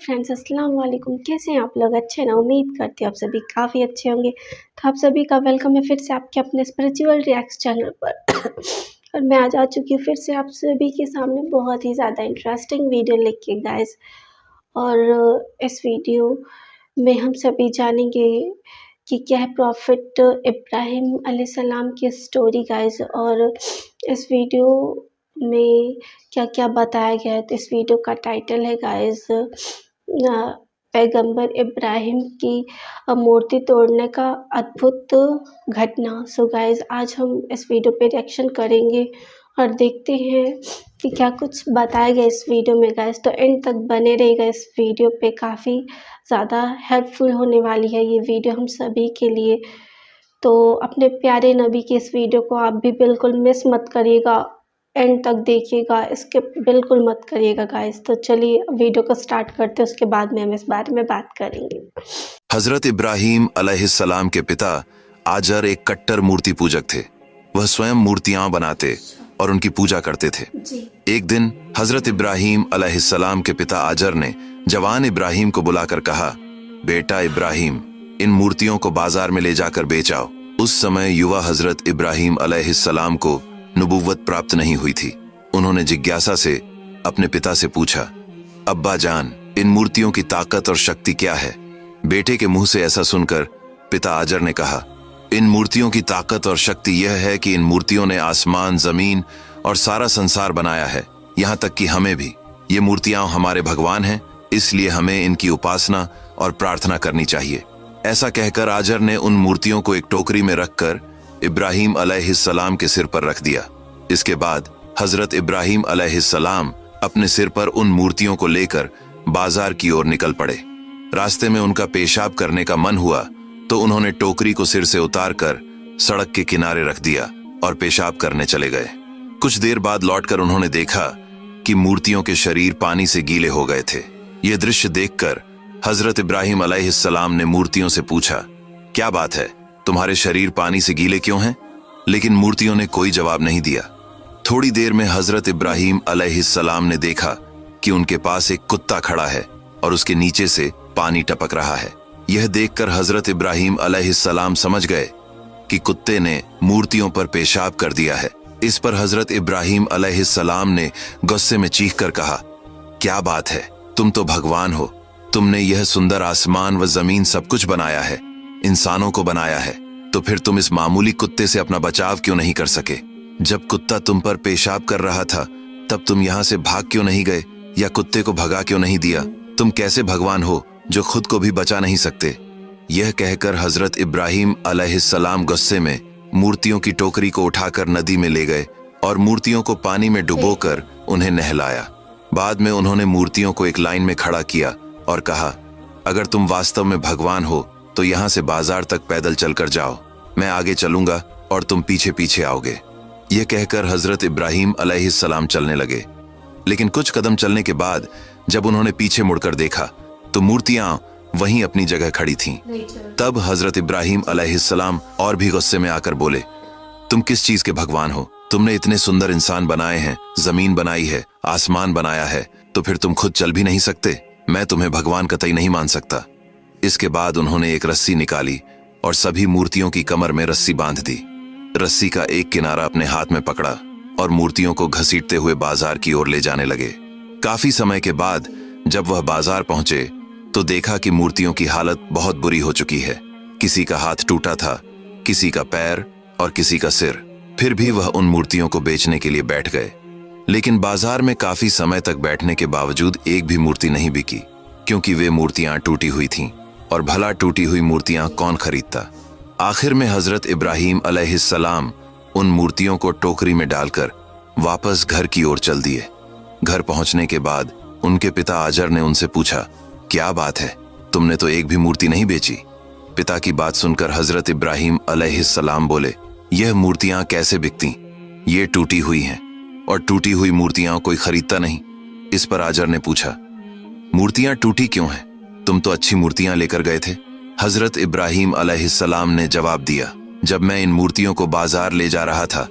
Friends, अस्सलाम वालेकुम। कैसे हैं आप लोग? अच्छे ना? उम्मीद करती हूँ आप सभी काफ़ी अच्छे होंगे। तो आप सभी का वेलकम है फिर से आपके अपने स्पिरिचुअल रिएक्ट्स चैनल पर। और मैं आज आ चुकी हूँ फिर से आप सभी के सामने बहुत ही ज़्यादा इंटरेस्टिंग वीडियो लेके गाइस। और इस वीडियो में हम सभी जानेंगे कि क्या है प्रॉफिट इब्राहिम अलैहिस्सलाम की स्टोरी गाइस। और इस वीडियो में क्या-क्या बताया गया है, तो इस वीडियो का टाइटल है गाइस पैगंबर इब्राहिम की मूर्ति तोड़ने का अद्भुत घटना। सो गाइस आज हम इस वीडियो पे रिएक्शन करेंगे और देखते हैं कि क्या कुछ बताया गया इस वीडियो में गाइस। तो एंड तक बने रहिएगा इस वीडियो पे, काफ़ी ज़्यादा हेल्पफुल होने वाली है ये वीडियो हम सभी के लिए। तो अपने प्यारे नबी की इस वीडियो को आप भी बिल्कुल मिस मत करिएगा, एंड तक देखिएगा, स्किप बिल्कुल मत करिएगा गाइस। तो चलिए वीडियो को स्टार्ट करते हैं, उसके बाद में हम इस बारे में बात करेंगे। हजरत इब्राहीम अलैहिस्सलाम के पिता आजर एक कट्टर मूर्ति पूजक थे। वह स्वयं मूर्तियां बनाते और उनकी पूजा करते थे। एक दिन हजरत इब्राहीम अलैहिस्सलाम के पिता आजर ने जवान इब्राहीम को बुलाकर कहा, बेटा इब्राहीम, इन मूर्तियों को बाजार में ले जाकर बेच आओ। उस समय युवा हजरत इब्राहीम अलैहिस्सलाम को नबुव्वत प्राप्त नहीं हुई थी। उन्होंने जिज्ञासा से अपने पिता से पूछा, अब्बा जान, इन मूर्तियों की ताकत और शक्ति क्या है? बेटे के मुंह से ऐसा सुनकर पिता आजर ने कहा, इन मूर्तियों की ताकत और शक्ति यह है कि इन मूर्तियों ने आसमान, जमीन और सारा संसार बनाया है, यहाँ तक कि हमें भी। ये मूर्तियां हमारे भगवान हैं, इसलिए हमें इनकी उपासना और प्रार्थना करनी चाहिए। ऐसा कहकर आजर ने उन मूर्तियों को एक टोकरी में रखकर इब्राहीम अलैहिस्सलाम के सिर पर रख दिया। इसके बाद हजरत इब्राहीम अलैहिस्सलाम अपने सिर पर उन मूर्तियों को लेकर बाजार की ओर निकल पड़े। रास्ते में उनका पेशाब करने का मन हुआ तो उन्होंने टोकरी को सिर से उतारकर सड़क के किनारे रख दिया और पेशाब करने चले गए। कुछ देर बाद लौटकर उन्होंने देखा कि मूर्तियों के शरीर पानी से गीले हो गए थे। यह दृश्य देखकर हजरत इब्राहीम अलैहिस्सलाम ने मूर्तियों से पूछा, क्या बात है, तुम्हारे शरीर पानी से गीले क्यों हैं? लेकिन मूर्तियों ने कोई जवाब नहीं दिया। थोड़ी देर में हजरत इब्राहीम अलैहिस्सलाम ने देखा कि उनके पास एक कुत्ता खड़ा है और उसके नीचे से पानी टपक रहा है। यह देखकर हजरत इब्राहीम अलैहिस्सलाम समझ गए कि कुत्ते ने मूर्तियों पर पेशाब कर दिया है। इस पर हजरत इब्राहीम अलैहिस्सलाम ने गुस्से में चीखकर कहा, क्या बात है, तुम तो भगवान हो, तुमने यह सुंदर आसमान व जमीन सब कुछ बनाया है, इंसानों को बनाया है, तो फिर तुम इस मामूली कुत्ते से अपना बचाव क्यों नहीं कर सके? जब कुत्ता तुम पर पेशाब कर रहा था तब तुम यहाँ से भाग क्यों नहीं गए या कुत्ते को भगा क्यों नहीं दिया? तुम कैसे भगवान हो जो खुद को भी बचा नहीं सकते? यह कहकर हजरत इब्राहीम अलैहिस्सलाम गुस्से में मूर्तियों की टोकरी को उठाकर नदी में ले गए और मूर्तियों को पानी में डुबोकर उन्हें नहलाया। बाद में उन्होंने मूर्तियों को एक लाइन में खड़ा किया और कहा, अगर तुम वास्तव में भगवान हो तो यहाँ से बाजार तक पैदल चलकर जाओ, मैं आगे चलूंगा और तुम पीछे पीछे आओगे। यह कहकर हजरत इब्राहीम अलैहिस्सलाम चलने लगे। लेकिन कुछ कदम चलने के बाद जब उन्होंने पीछे मुड़कर देखा तो मूर्तियां वहीं अपनी जगह खड़ी थीं। तब हजरत इब्राहीम अलैहिस्सलाम और भी गुस्से में आकर बोले, तुम किस चीज के भगवान हो? तुमने इतने सुंदर इंसान बनाए हैं, जमीन बनाई है, आसमान बनाया है, तो फिर तुम खुद चल भी नहीं सकते? मैं तुम्हें भगवान कतई नहीं मान सकता। इसके बाद उन्होंने एक रस्सी निकाली और सभी मूर्तियों की कमर में रस्सी बांध दी। रस्सी का एक किनारा अपने हाथ में पकड़ा और मूर्तियों को घसीटते हुए बाजार की ओर ले जाने लगे। काफी समय के बाद जब वह बाजार पहुंचे तो देखा कि मूर्तियों की हालत बहुत बुरी हो चुकी है। किसी का हाथ टूटा था, किसी का पैर और किसी का सिर। फिर भी वह उन मूर्तियों को बेचने के लिए बैठ गए। लेकिन बाजार में काफी समय तक बैठने के बावजूद एक भी मूर्ति नहीं बिकी, क्योंकि वे मूर्तियां टूटी हुई थीं और भला टूटी हुई मूर्तियां कौन खरीदता। आखिर में हजरत इब्राहीम अलैहिस्सलाम उन मूर्तियों को टोकरी में डालकर वापस घर की ओर चल दिए। घर पहुंचने के बाद उनके पिता आजर ने उनसे पूछा, क्या बात है, तुमने तो एक भी मूर्ति नहीं बेची? पिता की बात सुनकर हजरत इब्राहीम अलैहिस्सलाम बोले, यह मूर्तियां कैसे बिकती? ये टूटी हुई हैं और टूटी हुई मूर्तियां कोई खरीदता नहीं। इस पर आजर ने पूछा, मूर्तियां टूटी क्यों हैं? तुम तो अच्छी मूर्तियां लेकर गए थे। हजरत इब्राहीम अलैहिस्सलाम ने जवाब दिया, जब मैं इन मूर्तियों को बाजार ले जा रहा था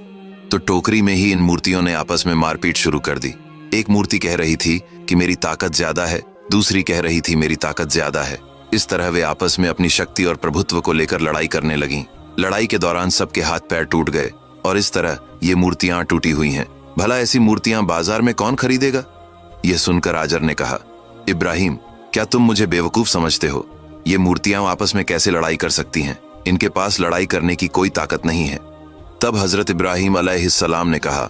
तो टोकरी में ही इन मूर्तियों ने आपस में मारपीट शुरू कर दी। एक मूर्ति कह रही थी कि मेरी ताकत ज्यादा है दूसरी कह रही थी मेरी ताकत ज्यादा है। इस तरह वे आपस में अपनी शक्ति और प्रभुत्व को लेकर लड़ाई करने लगीं। लड़ाई के दौरान सबके हाथ पैर टूट गए और इस तरह ये मूर्तियां टूटी हुई हैं। भला ऐसी मूर्तियां बाजार में कौन खरीदेगा? यह सुनकर आजर ने कहा, इब्राहिम, क्या तुम मुझे बेवकूफ समझते हो? ये मूर्तियां आपस में कैसे लड़ाई कर सकती हैं? इनके पास लड़ाई करने की कोई ताकत नहीं है। तब हजरत इब्राहिम अलैहिस्सलाम ने कहा,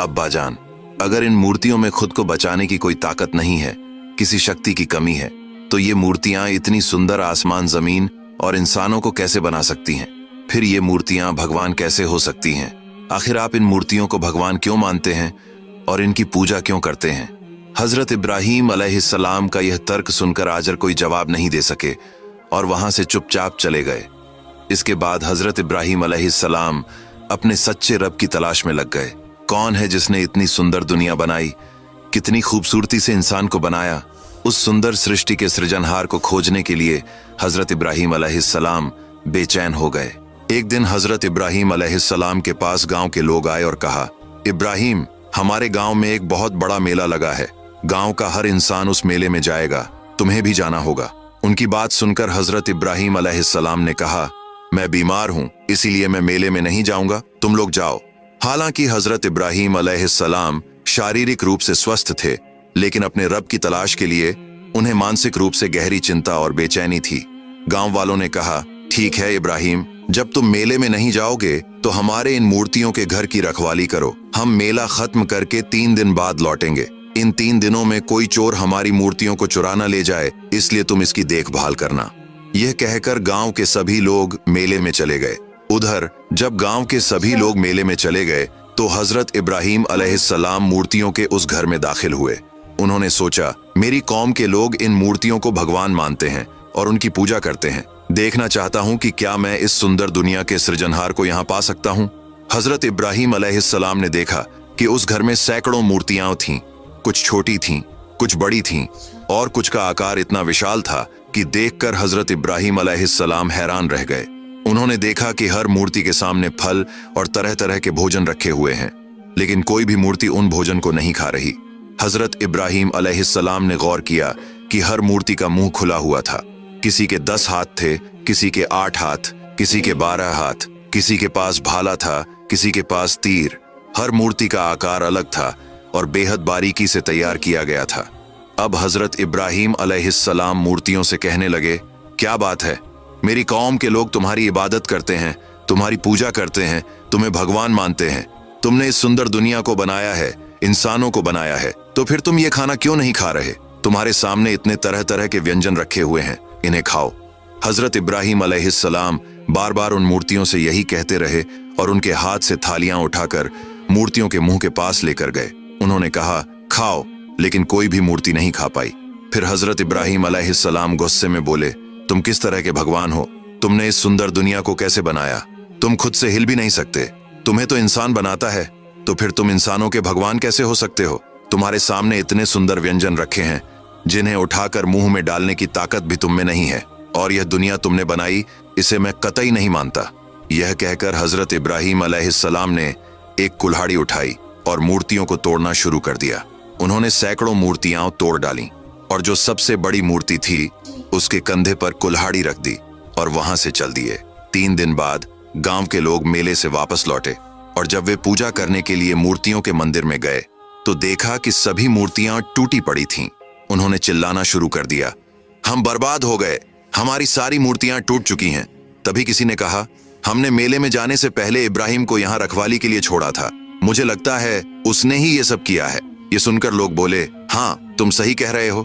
अब्बा जान, अगर इन मूर्तियों में खुद को बचाने की कोई ताकत नहीं है, किसी शक्ति की कमी है, तो ये मूर्तियां इतनी सुंदर आसमान, जमीन और इंसानों को कैसे बना सकती हैं? फिर ये मूर्तियां भगवान कैसे हो सकती हैं? आखिर आप इन मूर्तियों को भगवान क्यों मानते हैं और इनकी पूजा क्यों करते हैं? हजरत इब्राहिम अलैहिस्सलाम का यह तर्क सुनकर आजर कोई जवाब नहीं दे सके और वहां से चुपचाप चले गए। इसके बाद हजरत इब्राहिम अलैहिस्सलाम अपने सच्चे रब की तलाश में लग गए। कौन है जिसने इतनी सुंदर दुनिया बनाई, कितनी खूबसूरती से इंसान को बनाया? उस सुंदर सृष्टि के सृजनहार को खोजने के लिए हजरत इब्राहिम अलैहिस्सलाम बेचैन हो गए। एक दिन हजरत इब्राहिम अलैहिस्सलाम के पास गांव के लोग आए और कहा, इब्राहिम, हमारे गांव में एक बहुत बड़ा मेला लगा है। गांव का हर इंसान उस मेले में जाएगा, तुम्हें भी जाना होगा। उनकी बात सुनकर हजरत इब्राहिम अलैहिस्सलाम ने कहा, मैं बीमार हूं, इसीलिए मैं मेले में नहीं जाऊंगा, तुम लोग जाओ। हालांकि हजरत इब्राहिम अलैहिस्सलाम शारीरिक रूप से स्वस्थ थे, लेकिन अपने रब की तलाश के लिए उन्हें मानसिक रूप से गहरी चिंता और बेचैनी थी। गांव वालों ने कहा, ठीक है इब्राहिम, जब तुम मेले में नहीं जाओगे तो हमारे इन मूर्तियों के घर की रखवाली करो। हम मेला खत्म करके 3 दिन बाद लौटेंगे। इन 3 दिनों में कोई चोर हमारी मूर्तियों को चुरा न ले जाए, इसलिए तुम इसकी देखभाल करना। यह कहकर गांव के सभी लोग मेले में चले गए। उधर जब गांव के सभी लोग मेले में चले गए तो हजरत इब्राहिम अलैहिस्सलाम मूर्तियों के उस घर में दाखिल हुए। उन्होंने सोचा, मेरी कौम के लोग इन मूर्तियों को भगवान मानते हैं और उनकी पूजा करते हैं। देखना चाहता हूं कि क्या मैं इस सुंदर दुनिया के सृजनहार को यहां पा सकता हूं। हजरत इब्राहिम अलैहिस्सलाम ने देखा कि उस घर में सैकड़ों मूर्तियां थीं। कुछ छोटी थीं, कुछ बड़ी थीं और कुछ का आकार इतना विशाल था कि देखकर हजरत इब्राहिम अलैहिस्सलाम हैरान रह गए। उन्होंने देखा कि हर मूर्ति के सामने फल और तरह तरह के भोजन रखे हुए हैं, लेकिन कोई भी मूर्ति उन भोजन को नहीं खा रही। हजरत इब्राहिम अलैहिस्सलाम ने गौर किया कि हर मूर्ति का मुंह खुला हुआ था। किसी के 10 हाथ थे, किसी के 8 हाथ, किसी के 12 हाथ, किसी के पास भाला था, किसी के पास तीर। हर मूर्ति का आकार अलग था और बेहद बारीकी से तैयार किया गया था। अब हजरत इब्राहिम अलैहिस्सलाम मूर्तियों से कहने लगे, क्या बात है, मेरी कौम के लोग तुम्हारी इबादत करते हैं, तुम्हारी पूजा करते हैं, तुम्हें भगवान मानते हैं। तुमने इस सुंदर दुनिया को बनाया है, इंसानों को बनाया है, तो फिर तुम ये खाना क्यों नहीं खा रहे? तुम्हारे सामने इतने तरह तरह के व्यंजन रखे हुए हैं, इन्हें खाओ। हजरत इब्राहिम अलैहिस्सलाम बार बार उन मूर्तियों से यही कहते रहे और उनके हाथ से थालियां उठाकर मूर्तियों के मुंह के पास लेकर गए। उन्होंने कहा, खाओ, लेकिन कोई भी मूर्ति नहीं खा पाई। फिर हजरत इब्राहिम अलैहिस्सलाम गुस्से में बोले, तुम किस तरह के भगवान हो? तुमने इस सुंदर दुनिया को कैसे बनाया? तुम खुद से हिल भी नहीं सकते। तुम्हें तो इंसान बनाता है, तो फिर तुम इंसानों के भगवान कैसे हो सकते हो? तुम्हारे सामने इतने सुंदर व्यंजन रखे हैं जिन्हें उठाकर मुंह में डालने की ताकत भी तुम में नहीं है, और यह दुनिया तुमने बनाई, इसे मैं कतई नहीं मानता। यह कहकर हजरत इब्राहिम अलैहिस्सलाम ने एक कुल्हाड़ी उठाई और मूर्तियों को तोड़ना शुरू कर दिया। उन्होंने सैकड़ों मूर्तियां तोड़ डाली और जो सबसे बड़ी मूर्ति थी उसके कंधे पर कुल्हाड़ी रख दी और वहां से चल दिए। 3 दिन बाद गांव के लोग मेले से वापस लौटे और जब वे पूजा करने के लिए मूर्तियों के मंदिर में गए तो देखा कि सभी मूर्तियां टूटी पड़ी थीं। उन्होंने चिल्लाना शुरू कर दिया, हम बर्बाद हो गए, हमारी सारी मूर्तियां टूट चुकी हैं। तभी किसी ने कहा, हमने मेले में जाने से पहले इब्राहिम को यहाँ रखवाली के लिए छोड़ा था, मुझे लगता है उसने ही ये सब किया है। ये सुनकर लोग बोले, हाँ तुम सही कह रहे हो।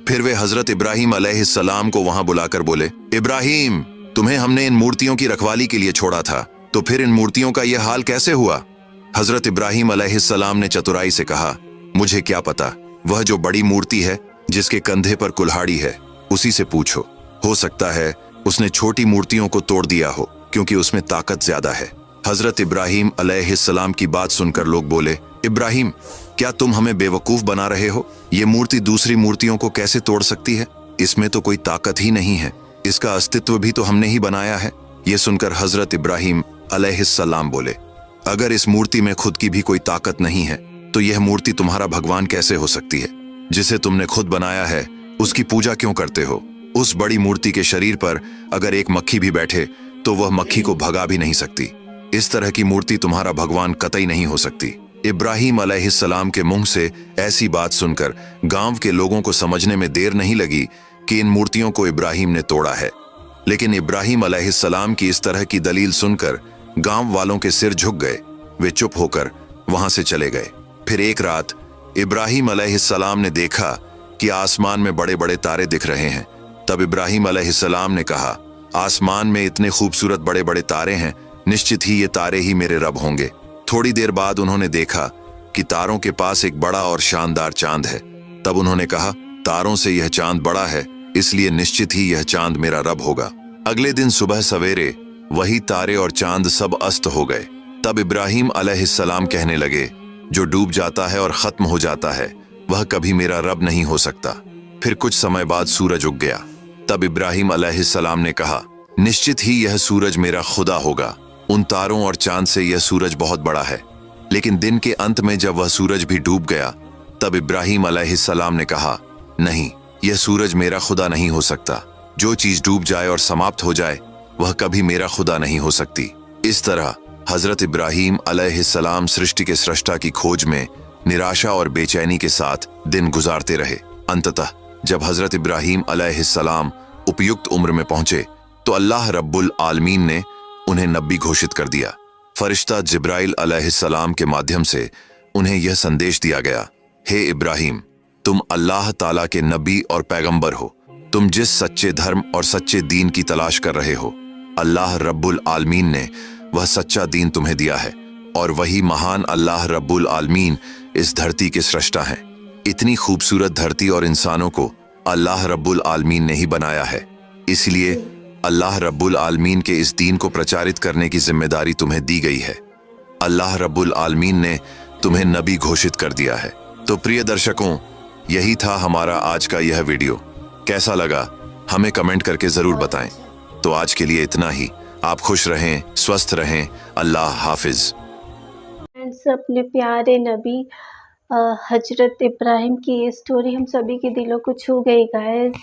फिर वे हजरत इब्राहिम अलैहिस्सलाम को वहां बुलाकर बोले, इब्राहिम, तुम्हें हमने इन मूर्तियों की रखवाली के लिए छोड़ा था, तो फिर इन मूर्तियों का यह हाल कैसे हुआ? हजरत इब्राहिम अलैहिस्सलाम ने चतुराई से कहा, मुझे क्या पता, वह जो बड़ी मूर्ति है जिसके कंधे पर कुल्हाड़ी है, उसी से पूछो। हो सकता है उसने छोटी मूर्तियों को तोड़ दिया हो, क्योंकि उसमें ताकत ज्यादा है। हजरत इब्राहिम अलैहिस्सलाम की बात सुनकर लोग बोले, इब्राहिम, क्या तुम हमें बेवकूफ बना रहे हो? ये मूर्ति दूसरी मूर्तियों को कैसे तोड़ सकती है? इसमें तो कोई ताकत ही नहीं है, इसका अस्तित्व भी तो हमने ही बनाया है। ये सुनकर हजरत इब्राहिम अलैहिस्सलाम बोले, अगर इस मूर्ति में खुद की भी कोई ताकत नहीं है तो यह मूर्ति तुम्हारा भगवान कैसे हो सकती है? जिसे तुमने खुद बनाया है उसकी पूजा क्यों करते हो? उस बड़ी मूर्ति के शरीर पर अगर एक मक्खी भी बैठे तो वह मक्खी को भगा भी नहीं सकती। इस तरह की मूर्ति तुम्हारा भगवान कतई नहीं हो सकती। इब्राहिम अलैहिस्सलाम के मुंह से ऐसी बात सुनकर गांव के लोगों को समझने में देर नहीं लगी कि इन मूर्तियों को इब्राहिम ने तोड़ा है। लेकिन इब्राहिम अलैहिस्सलाम की इस तरह की दलील सुनकर गांव वालों के सिर झुक गए। वे चुप होकर वहां से चले गए। फिर एक रात इब्राहिम अलैहिस्सलाम ने देखा कि आसमान में बड़े बड़े तारे दिख रहे हैं। तब इब्राहिम अलैहिस्सलाम ने कहा, आसमान में इतने खूबसूरत बड़े बड़े तारे हैं, निश्चित ही ये तारे ही मेरे रब होंगे। थोड़ी देर बाद उन्होंने देखा कि तारों के पास एक बड़ा और शानदार चांद है। तब उन्होंने कहा, तारों से यह चांद बड़ा है, इसलिए निश्चित ही यह चांद मेरा रब होगा। अगले दिन सुबह सवेरे वही तारे और चांद सब अस्त हो गए। तब इब्राहिम अलैहिस्सलाम कहने लगे, जो डूब जाता है और खत्म हो जाता है वह कभी मेरा रब नहीं हो सकता। फिर कुछ समय बाद सूरज उग गया। तब इब्राहिम अलैहिस्सलाम ने कहा, निश्चित ही यह सूरज मेरा खुदा होगा। उन तारों और चांद से यह सूरज बहुत बड़ा है। लेकिन दिन के अंत में जब वह सूरज भी डूब गया तब इब्राहिम अलैहिस्सलाम ने कहा, नहीं, यह सूरज मेरा खुदा नहीं हो सकता। जो चीज डूब जाए और समाप्त हो जाए वह कभी मेरा खुदा नहीं हो सकती। इस तरह हजरत इब्राहिम अलैहिस्सलाम सृष्टि के सृष्टा की खोज में निराशा और बेचैनी के साथ दिन गुजारते रहे। अंततः जब हजरत इब्राहिम अलैहिस्सलाम उपयुक्त उम्र में पहुंचे तो अल्लाह रब्बुल आलमीन ने उन्हें नबी घोषित कर दिया। फरिश्ता जिब्राइल अलैहिस्सलाम के माध्यम से उन्हें यह संदेश दिया गया, हे इब्राहिम, तुम अल्लाह ताला के नबी और पैगंबर हो। तुम जिस सच्चे धर्म और सच्चे दीन की तलाश कर रहे हो, अल्लाह रब्बुल आलमीन ने वह सच्चा दीन तुम्हें दिया है और वही महान अल्लाह रब्बुल आलमीन इस धरती के सृष्टा हैं। इतनी खूबसूरत धरती और इंसानों को अल्लाह रब्बुल आलमीन ने ही बनाया है। इसलिए अल्लाह रब्बुल आलमीन के इस दीन को प्रचारित करने की जिम्मेदारी तुम्हें दी गई है। अल्लाह रब्बुल आलमीन ने तुम्हें नबी घोषित कर दिया है। तो प्रिय दर्शकों, यही था हमारा आज का यह वीडियो। कैसा लगा हमें कमेंट करके जरूर बताएं। तो आज के लिए इतना ही। आप खुश रहें, स्वस्थ रहें। अल्लाह हाफिज। फ्रेंड्स, अपने प्यारे नबी हजरत इब्राहिम की ये स्टोरी हम सभी के दिलों को छू गई गाइस।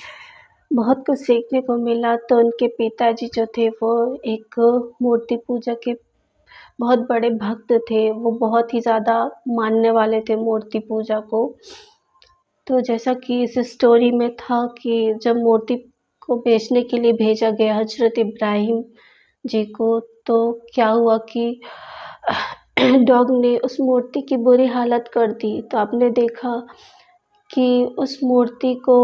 बहुत कुछ सीखने को मिला। तो उनके पिताजी जो थे वो एक मूर्ति पूजा के बहुत बड़े भक्त थे। वो बहुत ही ज़्यादा मानने वाले थे मूर्ति पूजा को। तो जैसा कि इस स्टोरी में था कि जब मूर्ति को बेचने के लिए भेजा गया हजरत इब्राहिम जी को, तो क्या हुआ कि डॉग ने उस मूर्ति की बुरी हालत कर दी। तो आपने देखा कि उस मूर्ति को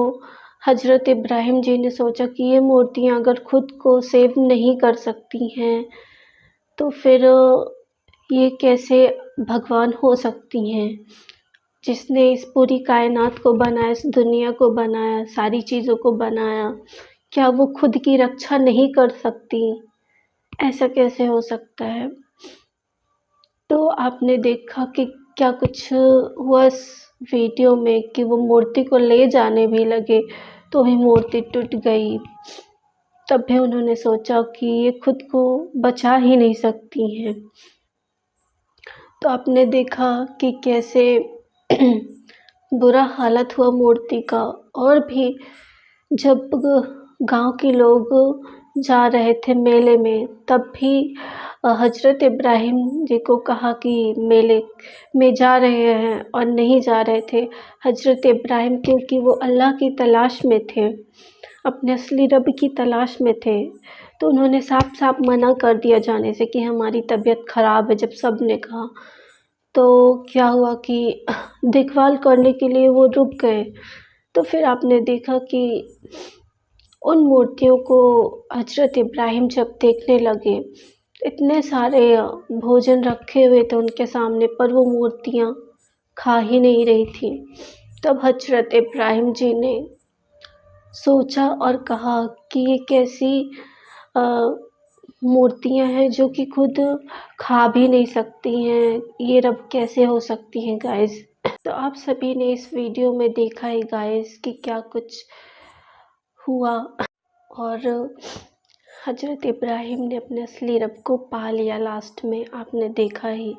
हजरत इब्राहिम जी ने सोचा कि ये मूर्तियाँ अगर खुद को सेव नहीं कर सकती हैं तो फिर ये कैसे भगवान हो सकती हैं। जिसने इस पूरी कायनात को बनाया, इस दुनिया को बनाया, सारी चीज़ों को बनाया, क्या वो खुद की रक्षा नहीं कर सकती? ऐसा कैसे हो सकता है? तो आपने देखा कि क्या कुछ हुआ इस वीडियो में कि वो मूर्ति को ले जाने भी लगे तो भी मूर्ति टूट गई। तब भी उन्होंने सोचा कि ये खुद को बचा ही नहीं सकती हैं। तो आपने देखा कि कैसे बुरा हालत हुआ मूर्ति का। और भी जब गांव के लोग जा रहे थे मेले में, तब भी हजरत इब्राहिम जी को कहा कि मेले में जा रहे हैं और नहीं जा रहे थे हजरत इब्राहिम, क्योंकि वो अल्लाह की तलाश में थे, अपने असली रब की तलाश में थे। तो उन्होंने साफ साफ मना कर दिया जाने से कि हमारी तबीयत ख़राब है। जब सब ने कहा तो क्या हुआ कि देखभाल करने के लिए वो रुक गए। तो फिर आपने देखा कि उन मूर्तियों को हजरत इब्राहिम जब देखने लगे, इतने सारे भोजन रखे हुए थे उनके सामने, पर वो मूर्तियाँ खा ही नहीं रही थी। तब हजरत इब्राहिम जी ने सोचा और कहा कि ये कैसी मूर्तियाँ हैं जो कि खुद खा भी नहीं सकती हैं, ये रब कैसे हो सकती हैं गाइस। तो आप सभी ने इस वीडियो में देखा है गाइस कि क्या कुछ हुआ। और हजरत इब्राहिम ने अपने असली रब को पा लिया लास्ट में, आपने देखा ही।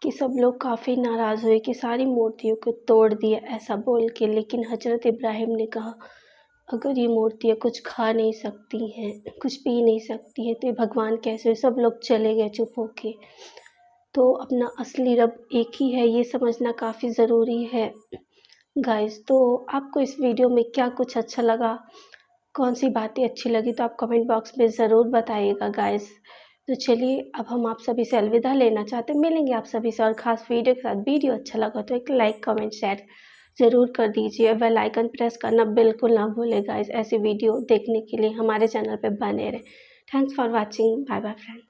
कि सब लोग काफ़ी नाराज़ हुए कि सारी मूर्तियों को तोड़ दिया ऐसा बोल के। लेकिन हज़रत इब्राहिम ने कहा, अगर ये मूर्तियाँ कुछ खा नहीं सकती हैं, कुछ पी नहीं सकती हैं, तो ये भगवान कैसे? सब लोग चले गए चुप होके। तो अपना असली रब एक ही है, ये समझना काफ़ी ज़रूरी है गाइस। तो आपको इस वीडियो में क्या कुछ अच्छा लगा, कौन सी बातें अच्छी लगी, तो आप कमेंट बॉक्स में ज़रूर बताइएगा गाइस। तो चलिए अब हम आप सभी से अलविदा लेना चाहते हैं, मिलेंगे आप सभी से और ख़ास वीडियो के साथ। वीडियो अच्छा लगा तो एक लाइक कमेंट शेयर ज़रूर कर दीजिए। बेल आइकन प्रेस करना बिल्कुल ना भूलें गाइस। ऐसी वीडियो देखने के लिए हमारे चैनल पे बने रहें। Thanks for watching. Bye bye friends.